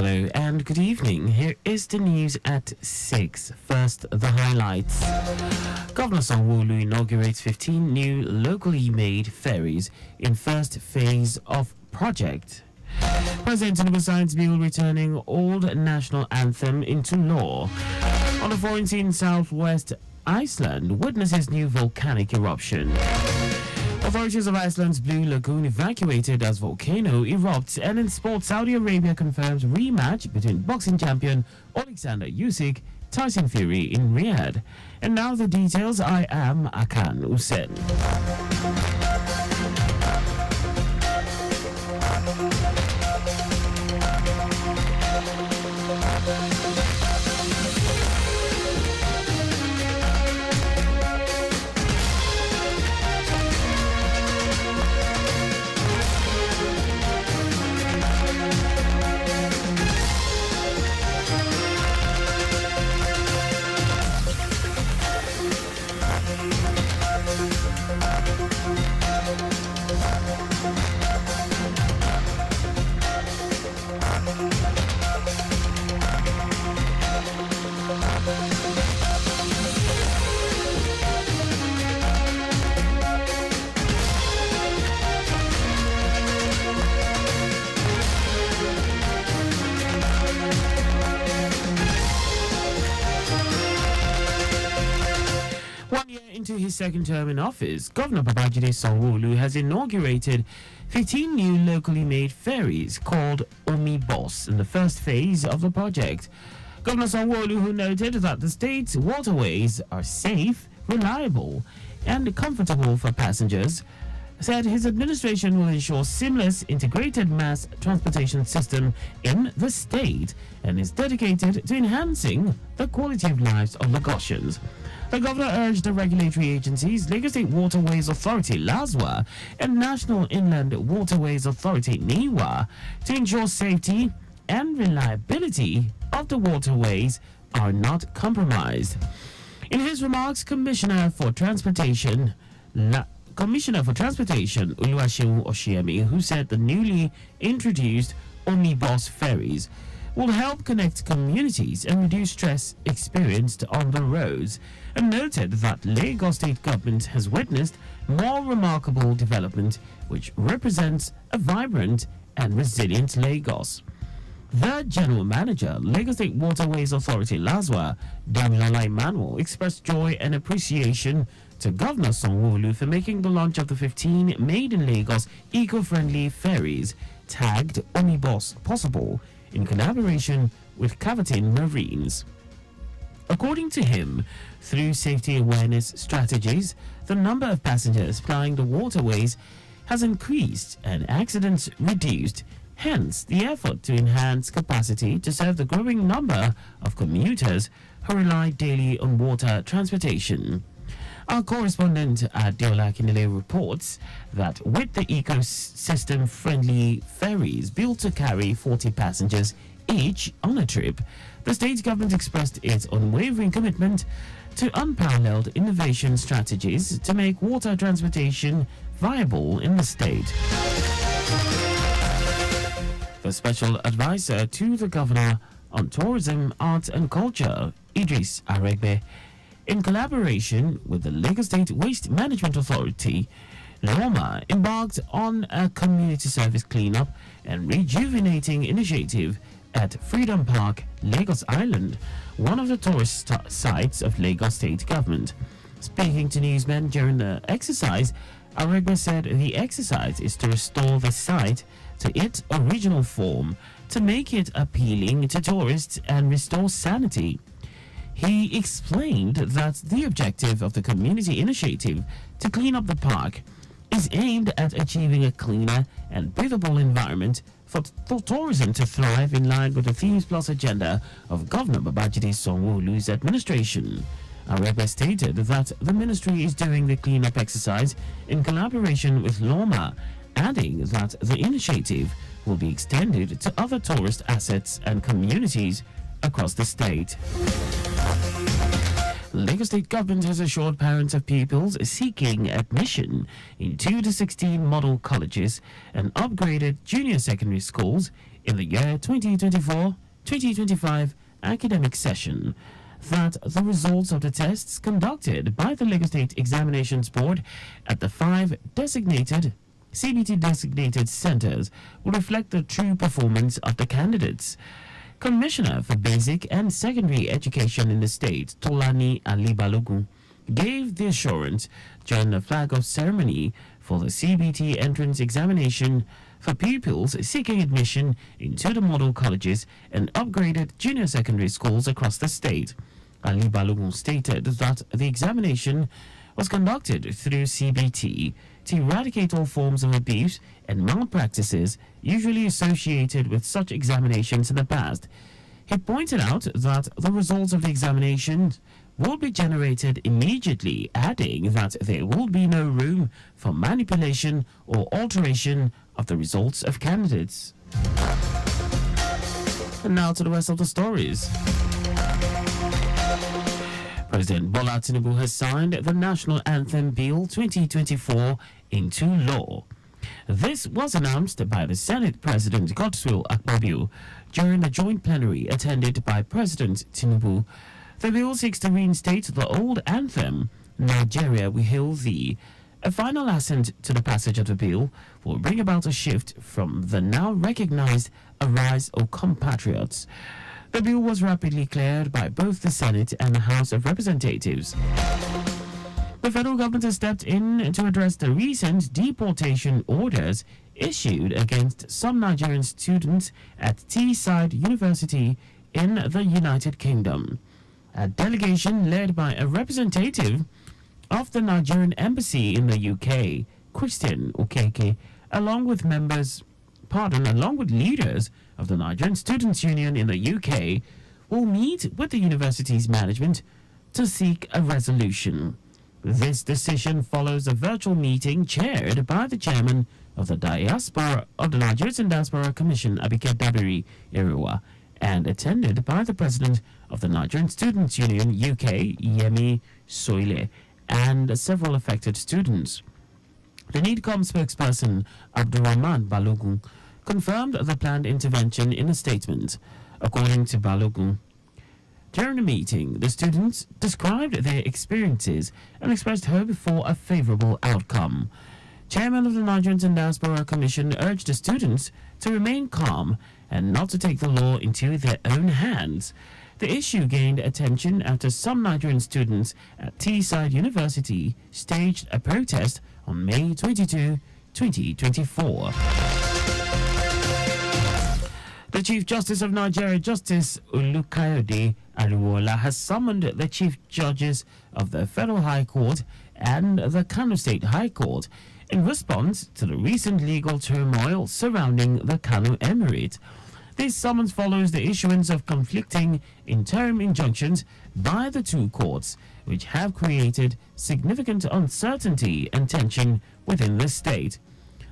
Hello and good evening. Here is the news at 6. First, the highlights. Governor Sanwo-Olu inaugurates 15 new locally made ferries in first phase of project. President Tinubu signs bill returning old national anthem into law. On the foreign scene, southwest Iceland witnesses new volcanic eruption. Authorities of Iceland's Blue Lagoon evacuated as volcano erupts, and in sports, Saudi Arabia confirms rematch between boxing champion Alexander Usyk, Tyson Fury in Riyadh. And now the details. I am Akan Usen. Into his second term in office, Governor Babajide Sanwo-Olu has inaugurated 15 new locally made ferries called Omnibus in the first phase of the project. Governor Sanwo-Olu, who noted that the state's waterways are safe, reliable, and comfortable for passengers, said his administration will ensure seamless integrated mass transportation system in the state and is dedicated to enhancing the quality of lives of Lagosians. The governor urged the regulatory agencies, Lagos State Waterways Authority (LASWA) and National Inland Waterways Authority (NIWA) to ensure safety and reliability of the waterways are not compromised. In his remarks, Commissioner for Transportation Oluwaseun Oshiemi, who said the newly introduced omnibus ferries will help connect communities and reduce stress experienced on the roads, and noted that Lagos State government has witnessed more remarkable development which represents a vibrant and resilient Lagos. The General Manager, Lagos State Waterways Authority (LASWA), Damilola Emmanuel, expressed joy and appreciation to Governor Sanwo-Olu for making the launch of the 15 made in Lagos eco-friendly ferries tagged Omnibus possible in collaboration with Cavatin Marines. According to him, through safety awareness strategies, the number of passengers flying the waterways has increased and accidents reduced. Hence, the effort to enhance capacity to serve the growing number of commuters who rely daily on water transportation. Our correspondent Deola Kinele reports that with the ecosystem-friendly ferries built to carry 40 passengers each on a trip, the state government expressed its unwavering commitment to unparalleled innovation strategies to make water transportation viable in the state. The special advisor to the governor on tourism, arts and culture, Idris Aregbe, in collaboration with the Lagos State Waste Management Authority, LOMA, embarked on a community service cleanup and rejuvenating initiative at Freedom Park, Lagos Island, one of the tourist sites of Lagos State government. Speaking to newsmen during the exercise, Aregbe said the exercise is to restore the site to its original form, to make it appealing to tourists and restore sanity. He explained that the objective of the community initiative to clean up the park is aimed at achieving a cleaner and breathable environment for tourism to thrive in line with the Themes Plus agenda of Governor Babajide Sanwo-Olu's administration. Aregbe stated that the ministry is doing the cleanup exercise in collaboration with LOMA, adding that the initiative will be extended to other tourist assets and communities across the state. Lagos State government has assured parents of pupils seeking admission into the 16 model colleges and upgraded junior secondary schools in the year 2024-2025 academic session that the results of the tests conducted by the Lagos State Examinations Board at the 5 designated CBT designated centers will reflect the true performance of the candidates. Commissioner for Basic and Secondary Education in the state, Tolani Ali Balogun, gave the assurance during the flag-off ceremony for the CBT entrance examination for pupils seeking admission into the model colleges and upgraded junior secondary schools across the state. Ali Balogun stated that the examination was conducted through CBT to eradicate all forms of abuse and malpractices usually associated with such examinations in the past. He pointed out that the results of the examination will be generated immediately, adding that there will be no room for manipulation or alteration of the results of candidates. And now to the rest of the stories. President Bola Tinubu has signed the National Anthem Bill 2024 into law. This was announced by the Senate President Godswill Akpabio during a joint plenary attended by President Tinubu. The bill seeks to reinstate the old anthem, Nigeria We Hail Thee. A final assent to the passage of the bill will bring about a shift from the now recognized Arise, O Compatriots. The bill was rapidly cleared by both the Senate and the House of Representatives. The federal government has stepped in to address the recent deportation orders issued against some Nigerian students at Teesside University in the United Kingdom. A delegation led by a representative of the Nigerian embassy in the UK, Christian Okeke, along with leaders of the Nigerian Students' Union in the UK, will meet with the university's management to seek a resolution. This decision follows a virtual meeting chaired by the chairman of the Nigerian Diaspora Commission, Abike Dabiri Iriwa, and attended by the president of the Nigerian Students' Union UK, Yemi Soile, and several affected students. The NEEDCOM spokesperson, Abdurrahman Balogun, confirmed the planned intervention in a statement. According to Balogun, during the meeting, the students described their experiences and expressed hope for a favorable outcome. Chairman of the Nigerian Diaspora Commission urged the students to remain calm and not to take the law into their own hands. The issue gained attention after some Nigerian students at Teesside University staged a protest on May 22, 2024. The Chief Justice of Nigeria, Justice Olukayode Ariwola, has summoned the Chief Judges of the Federal High Court and the Kano State High Court in response to the recent legal turmoil surrounding the Kano Emirate. This summons follows the issuance of conflicting interim injunctions by the two courts, which have created significant uncertainty and tension within the state.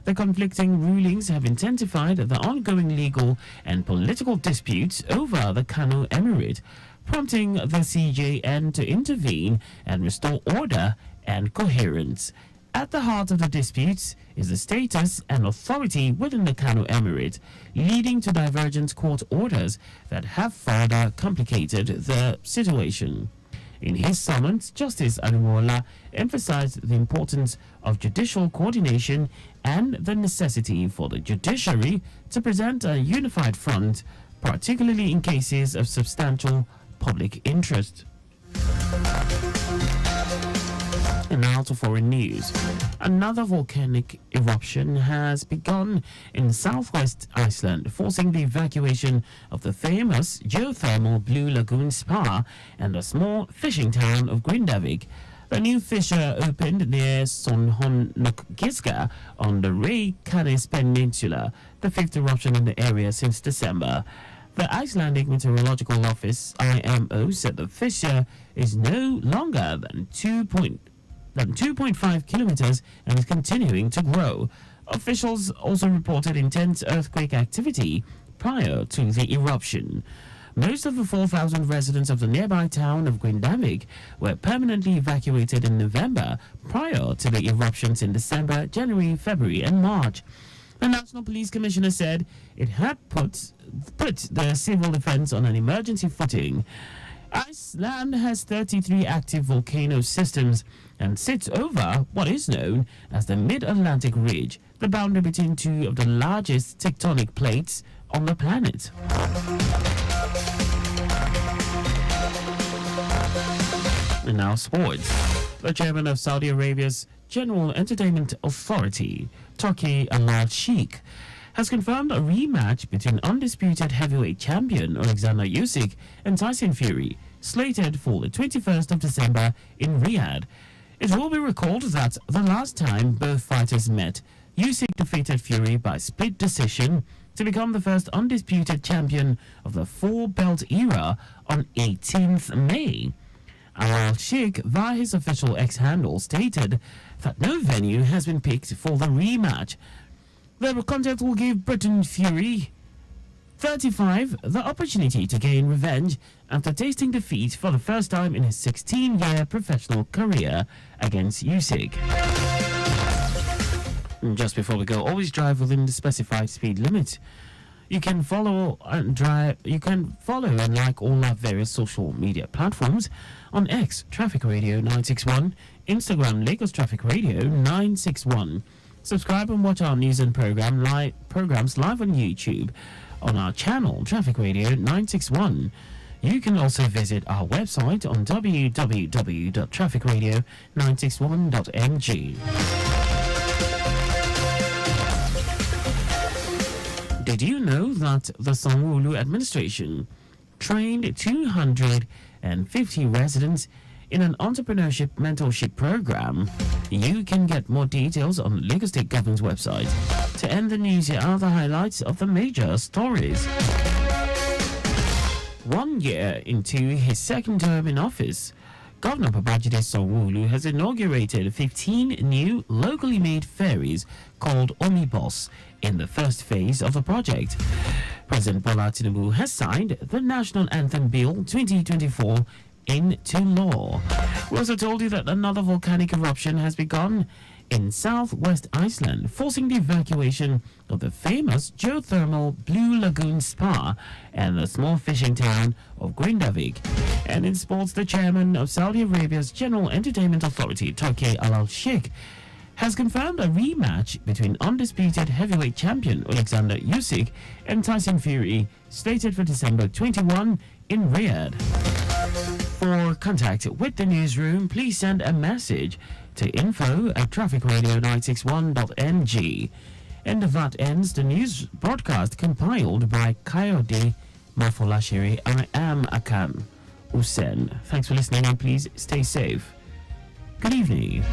The conflicting rulings have intensified the ongoing legal and political disputes over the Kano Emirate, prompting the CJN to intervene and restore order and coherence. At the heart of the disputes is the status and authority within the Kano Emirate, leading to divergent court orders that have further complicated the situation. In his summons, Justice Ariwola emphasized the importance of judicial coordination and the necessity for the judiciary to present a unified front, particularly in cases of substantial public interest. And now to foreign news. Another volcanic eruption has begun in southwest Iceland, forcing the evacuation of the famous geothermal Blue Lagoon Spa and the small fishing town of Grindavik. The new fissure opened near Sonhonukgiska on the Reykjanes Peninsula, the fifth eruption in the area since December. The Icelandic Meteorological Office, IMO, said the fissure is no longer than 2.5 kilometers and is continuing to grow. Officials also reported intense earthquake activity prior to the eruption. Most of the 4,000 residents of the nearby town of Grindavik were permanently evacuated in November prior to the eruptions in December, January, February, and March. The National Police Commissioner said it had put the civil defense on an emergency footing. Iceland has 33 active volcano systems and sits over what is known as the Mid-Atlantic Ridge, the boundary between two of the largest tectonic plates on the planet. And now sports. The chairman of Saudi Arabia's General Entertainment Authority, Turkey Al-Sheikh, has confirmed a rematch between undisputed heavyweight champion Alexander Usyk and Tyson Fury, slated for the 21st of December in Riyadh. It will be recalled that the last time both fighters met, Usyk defeated Fury by split decision to become the first undisputed champion of the four-belt era on 18th May. Al-Sheikh, via his official X handle, stated that no venue has been picked for the rematch. The contest will give Britain Fury, 35, the opportunity to gain revenge after tasting defeat for the first time in his 16-year professional career against Usyk. Just before we go, always drive within the specified speed limit. You can follow and like all our various social media platforms on X, Traffic Radio 961, Instagram, Lagos Traffic Radio 961. Subscribe and watch our news and programs live on YouTube on our channel, Traffic Radio 961. You can also visit our website on www.trafficradio961.ng. Did you know that the Sanwo-Olu administration trained 250 residents in an entrepreneurship mentorship program? You can get more details on Lagos State Government's website. To end the news, here are the highlights of the major stories. 1 year into his second term in office, Governor Babajide Sanwo-Olu has inaugurated 15 new locally made ferries called Omnibus in the first phase of the project. President Bola Tinubu has signed the National Anthem Bill 2024 into law. We also told you that another volcanic eruption has begun in southwest Iceland, forcing the evacuation of the famous geothermal Blue Lagoon Spa and the small fishing town of Grindavik. And in sports, the chairman of Saudi Arabia's General Entertainment Authority, Turkey Al-Sheikh, has confirmed a rematch between undisputed heavyweight champion Alexander Usyk and Tyson Fury, slated for December 21 in Riyadh. For contact with the newsroom, please send a message to info@trafficradio961.ng. And that ends the news broadcast compiled by Kayode Mafolashiri. I am Akan Usen. Thanks for listening and please stay safe. Good evening.